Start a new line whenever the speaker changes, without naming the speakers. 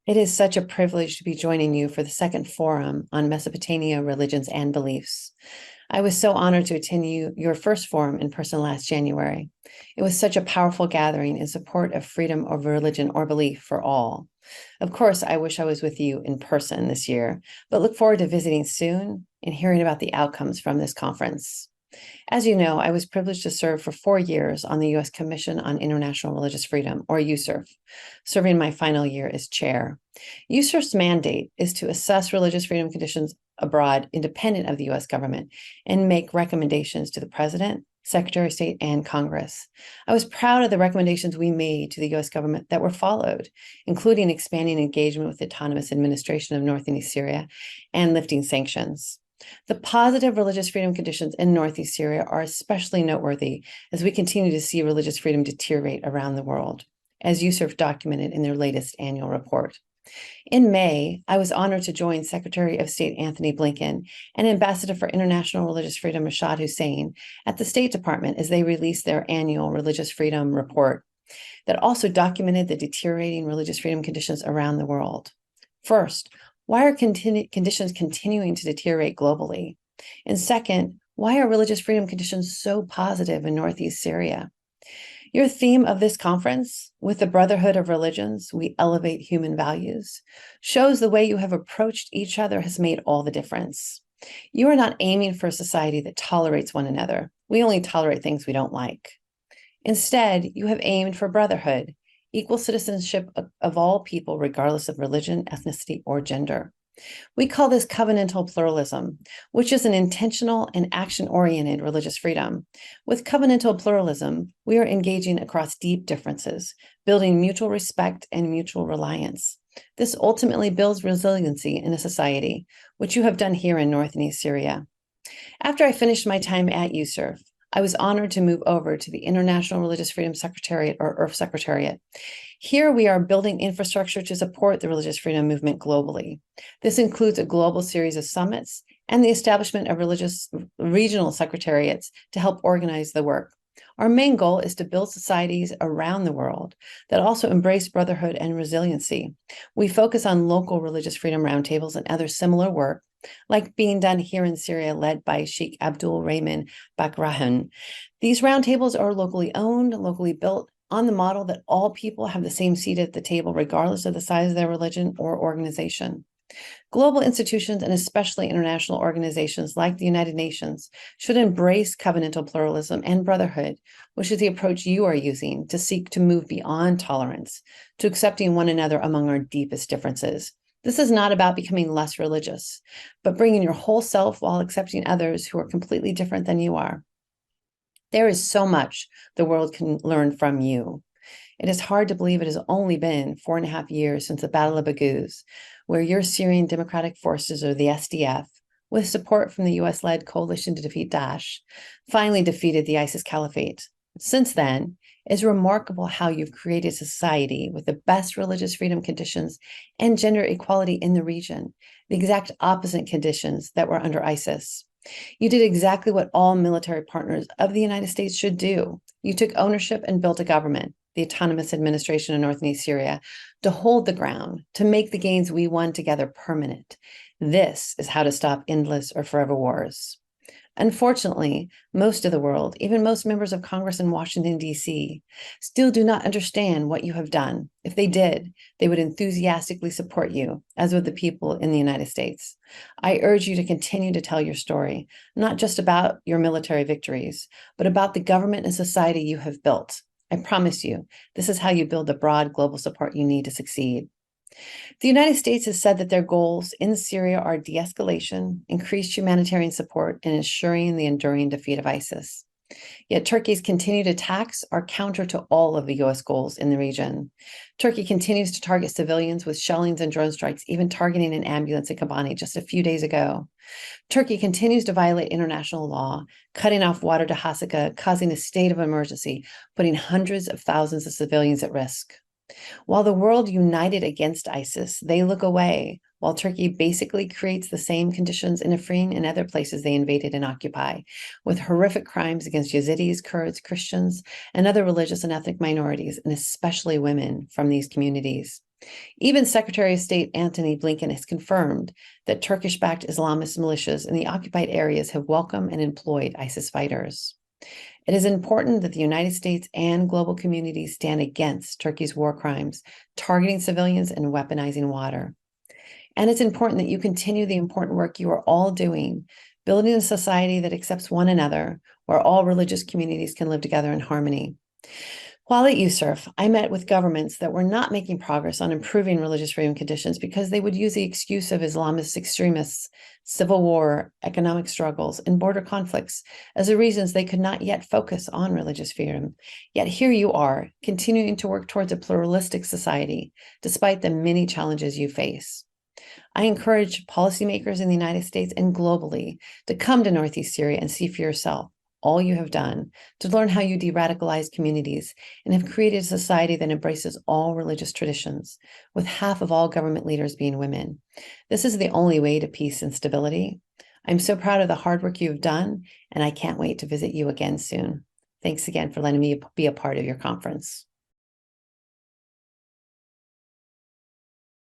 It is such a privilege to be joining you for the second forum on Mesopotamia, religions, and beliefs. I was so honored to attend your first forum in person last January. It was such a powerful gathering in support of freedom of religion or belief for all. Of course, I wish I was with you in person this year, but look forward to visiting soon and hearing about the outcomes from this conference. As you know, I was privileged to serve for 4 years on the U.S. Commission on International Religious Freedom, or USCIRF, serving my final year as chair. USCIRF's mandate is to assess religious freedom conditions abroad independent of the U.S. government and make recommendations to the President, Secretary of State, and Congress. I was proud of the recommendations we made to the U.S. government that were followed, including expanding engagement with the autonomous administration of North and East Syria and lifting sanctions. The positive religious freedom conditions in Northeast Syria are especially noteworthy as we continue to see religious freedom deteriorate around the world, as USCIRF documented in their latest annual report. In May, I was honored to join Secretary of State Anthony Blinken and Ambassador for International Religious Freedom Rashad Hussain at the State Department as they released their annual religious freedom report that also documented the deteriorating religious freedom conditions around the world. First, why are conditions continuing to deteriorate globally? And second, why are religious freedom conditions so positive in Northeast Syria? Your theme of this conference, with the Brotherhood of Religions, we elevate human values, shows the way you have approached each other has made all the difference. You are not aiming for a society that tolerates one another. We only tolerate things we don't like. Instead, you have aimed for brotherhood, equal citizenship of all people, regardless of religion, ethnicity, or gender. We call this covenantal pluralism, which is an intentional and action-oriented religious freedom. With covenantal pluralism, we are engaging across deep differences, building mutual respect and mutual reliance. This ultimately builds resiliency in a society, which you have done here in North and East Syria. After I finished my time at USCIRF, I was honored to move over to the International Religious Freedom Secretariat, or IRF Secretariat. Here we are building infrastructure to support the religious freedom movement globally. This includes a global series of summits and the establishment of religious regional secretariats to help organize the work. Our main goal is to build societies around the world that also embrace brotherhood and resiliency. We focus on local religious freedom roundtables and other similar work, like being done here in Syria, led by Sheikh Abdul Rahman Bakrahan. These roundtables are locally owned, locally built, on the model that all people have the same seat at the table, regardless of the size of their religion or organization. Global institutions, and especially international organizations like the United Nations, should embrace covenantal pluralism and brotherhood, which is the approach you are using to seek to move beyond tolerance, to accepting one another among our deepest differences. This is not about becoming less religious, but bringing your whole self while accepting others who are completely different than you are. There is so much the world can learn from you. It is hard to believe it has only been 4.5 years since the Battle of Baghouz, where your Syrian Democratic Forces, or the SDF, with support from the US-led coalition to defeat Daesh, finally defeated the ISIS caliphate. Since then, it's remarkable how you've created a society with the best religious freedom conditions and gender equality in the region, the exact opposite conditions that were under ISIS. You did exactly what all military partners of the United States should do. You took ownership and built a government, the autonomous administration of North and East Syria, to hold the ground, to make the gains we won together permanent. This is how to stop endless or forever wars. Unfortunately, most of the world, even most members of Congress in Washington, D.C., still do not understand what you have done. If they did, they would enthusiastically support you, as would the people in the United States. I urge you to continue to tell your story, not just about your military victories, but about the government and society you have built. I promise you, this is how you build the broad global support you need to succeed. The United States has said that their goals in Syria are de-escalation, increased humanitarian support, and ensuring the enduring defeat of ISIS. Yet Turkey's continued attacks are counter to all of the U.S. goals in the region. Turkey continues to target civilians with shellings and drone strikes, even targeting an ambulance in Kobani just a few days ago. Turkey continues to violate international law, cutting off water to Hasaka, causing a state of emergency, putting hundreds of thousands of civilians at risk. While the world united against ISIS, they look away, while Turkey basically creates the same conditions in Afrin and other places they invaded and occupy, with horrific crimes against Yazidis, Kurds, Christians, and other religious and ethnic minorities, and especially women from these communities. Even Secretary of State Antony Blinken has confirmed that Turkish-backed Islamist militias in the occupied areas have welcomed and employed ISIS fighters. It is important that the United States and global communities stand against Turkey's war crimes, targeting civilians and weaponizing water. And it's important that you continue the important work you are all doing, building a society that accepts one another, where all religious communities can live together in harmony. While at USERF, I met with governments that were not making progress on improving religious freedom conditions because they would use the excuse of Islamist extremists, civil war, economic struggles, and border conflicts as the reasons they could not yet focus on religious freedom. Yet here you are, continuing to work towards a pluralistic society, despite the many challenges you face. I encourage policymakers in the United States and globally to come to Northeast Syria and see for yourself all you have done to learn how you de-radicalize communities and have created a society that embraces all religious traditions, with half of all government leaders being women. This is the only way to peace and stability. I'm so proud of the hard work you have done, and I can't wait to visit you again soon. Thanks again for letting me be a part of your conference.